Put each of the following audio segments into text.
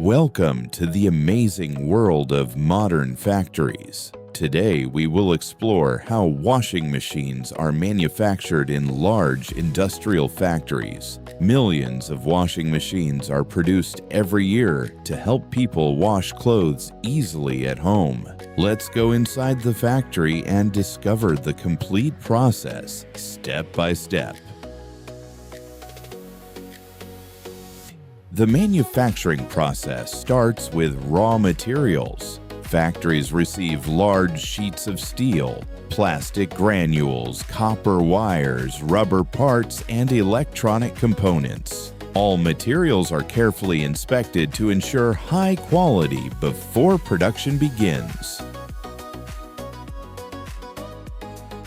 Welcome to the amazing world of modern factories. Today we will explore how washing machines are manufactured in large industrial factories. Millions of washing machines are produced every year to help people wash clothes easily at home. Let's go inside the factory and discover the complete process, step by step. The manufacturing process starts with raw materials. Factories receive large sheets of steel, plastic granules, copper wires, rubber parts, and electronic components. All materials are carefully inspected to ensure high quality before production begins.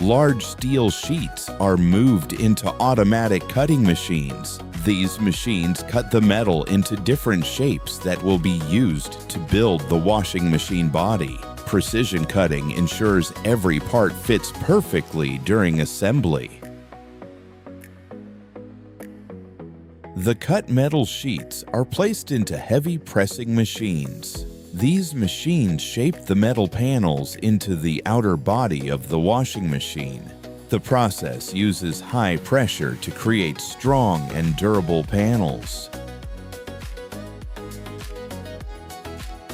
Large steel sheets are moved into automatic cutting machines. These machines cut the metal into different shapes that will be used to build the washing machine body. Precision cutting ensures every part fits perfectly during assembly. The cut metal sheets are placed into heavy pressing machines. These machines shape the metal panels into the outer body of the washing machine. The process uses high pressure to create strong and durable panels.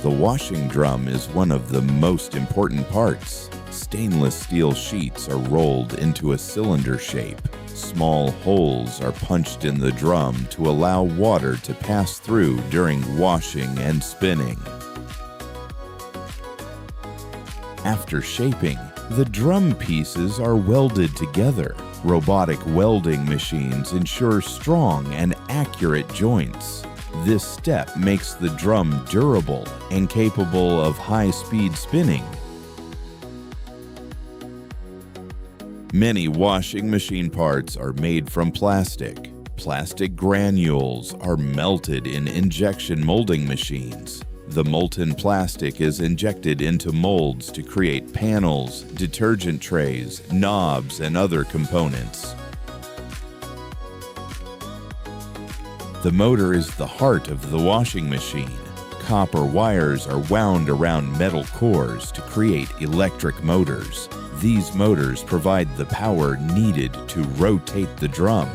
The washing drum is one of the most important parts. Stainless steel sheets are rolled into a cylinder shape. Small holes are punched in the drum to allow water to pass through during washing and spinning. After shaping, the drum pieces are welded together. Robotic welding machines ensure strong and accurate joints. This step makes the drum durable and capable of high-speed spinning. Many washing machine parts are made from plastic. Plastic granules are melted in injection molding machines. The molten plastic is injected into molds to create panels, detergent trays, knobs, and other components. The motor is the heart of the washing machine. Copper wires are wound around metal cores to create electric motors. These motors provide the power needed to rotate the drum.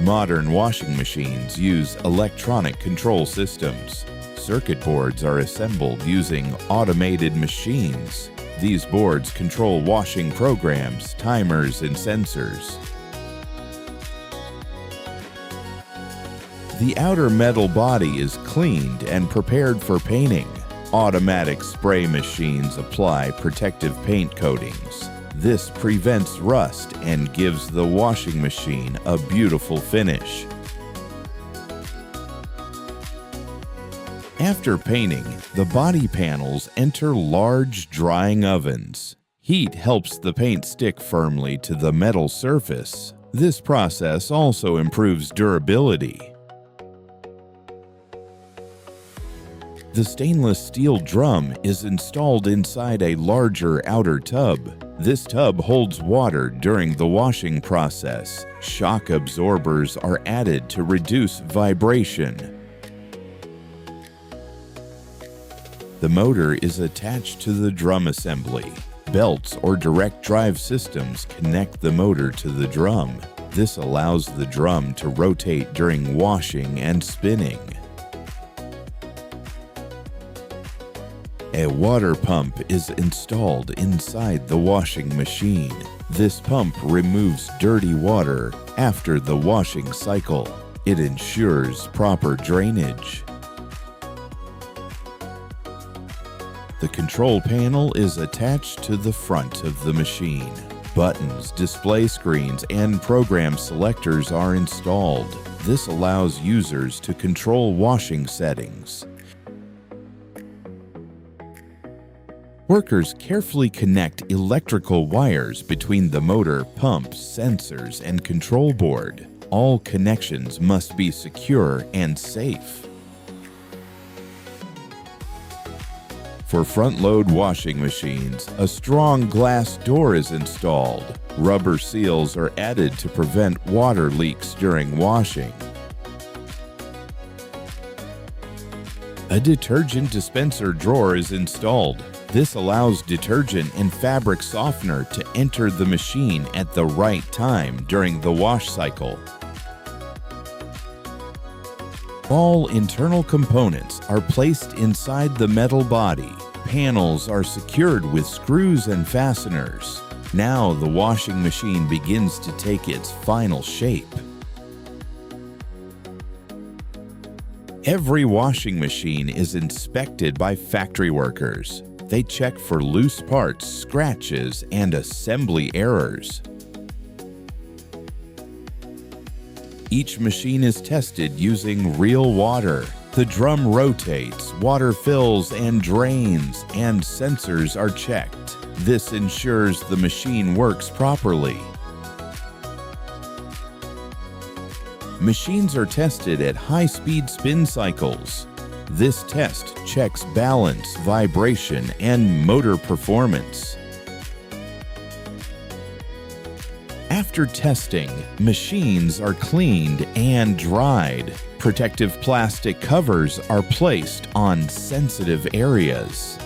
Modern washing machines use electronic control systems. Circuit boards are assembled using automated machines. These boards control washing programs, timers, and sensors. The outer metal body is cleaned and prepared for painting. Automatic spray machines apply protective paint coatings. This prevents rust and gives the washing machine a beautiful finish. After painting, the body panels enter large drying ovens. Heat helps the paint stick firmly to the metal surface. This process also improves durability. The stainless steel drum is installed inside a larger outer tub. This tub holds water during the washing process. Shock absorbers are added to reduce vibration. The motor is attached to the drum assembly. Belts or direct drive systems connect the motor to the drum. This allows the drum to rotate during washing and spinning. A water pump is installed inside the washing machine. This pump removes dirty water after the washing cycle. It ensures proper drainage. The control panel is attached to the front of the machine. Buttons, display screens, and program selectors are installed. This allows users to control washing settings. Workers carefully connect electrical wires between the motor, pumps, sensors, and control board. All connections must be secure and safe. For front-load washing machines, a strong glass door is installed. Rubber seals are added to prevent water leaks during washing. A detergent dispenser drawer is installed. This allows detergent and fabric softener to enter the machine at the right time during the wash cycle. All internal components are placed inside the metal body. Panels are secured with screws and fasteners. Now the washing machine begins to take its final shape. Every washing machine is inspected by factory workers. They check for loose parts, scratches, and assembly errors. Each machine is tested using real water. The drum rotates, water fills and drains, and sensors are checked. This ensures the machine works properly. Machines are tested at high-speed spin cycles. This test checks balance, vibration, and motor performance. After testing, machines are cleaned and dried. Protective plastic covers are placed on sensitive areas.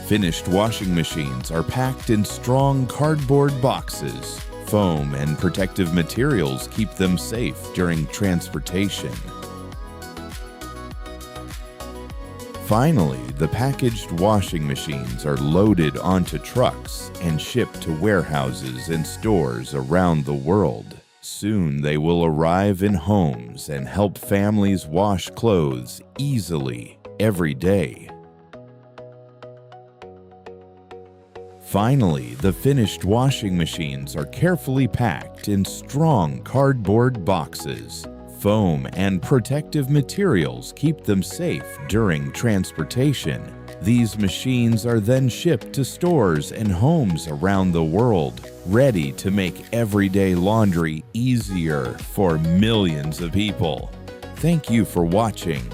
Finished washing machines are packed in strong cardboard boxes. Foam and protective materials keep them safe during transportation. Finally, the packaged washing machines are loaded onto trucks and shipped to warehouses and stores around the world. Soon they will arrive in homes and help families wash clothes easily every day. Finally, the finished washing machines are carefully packed in strong cardboard boxes. Foam and protective materials keep them safe during transportation. These machines are then shipped to stores and homes around the world, ready to make everyday laundry easier for millions of people. Thank you for watching.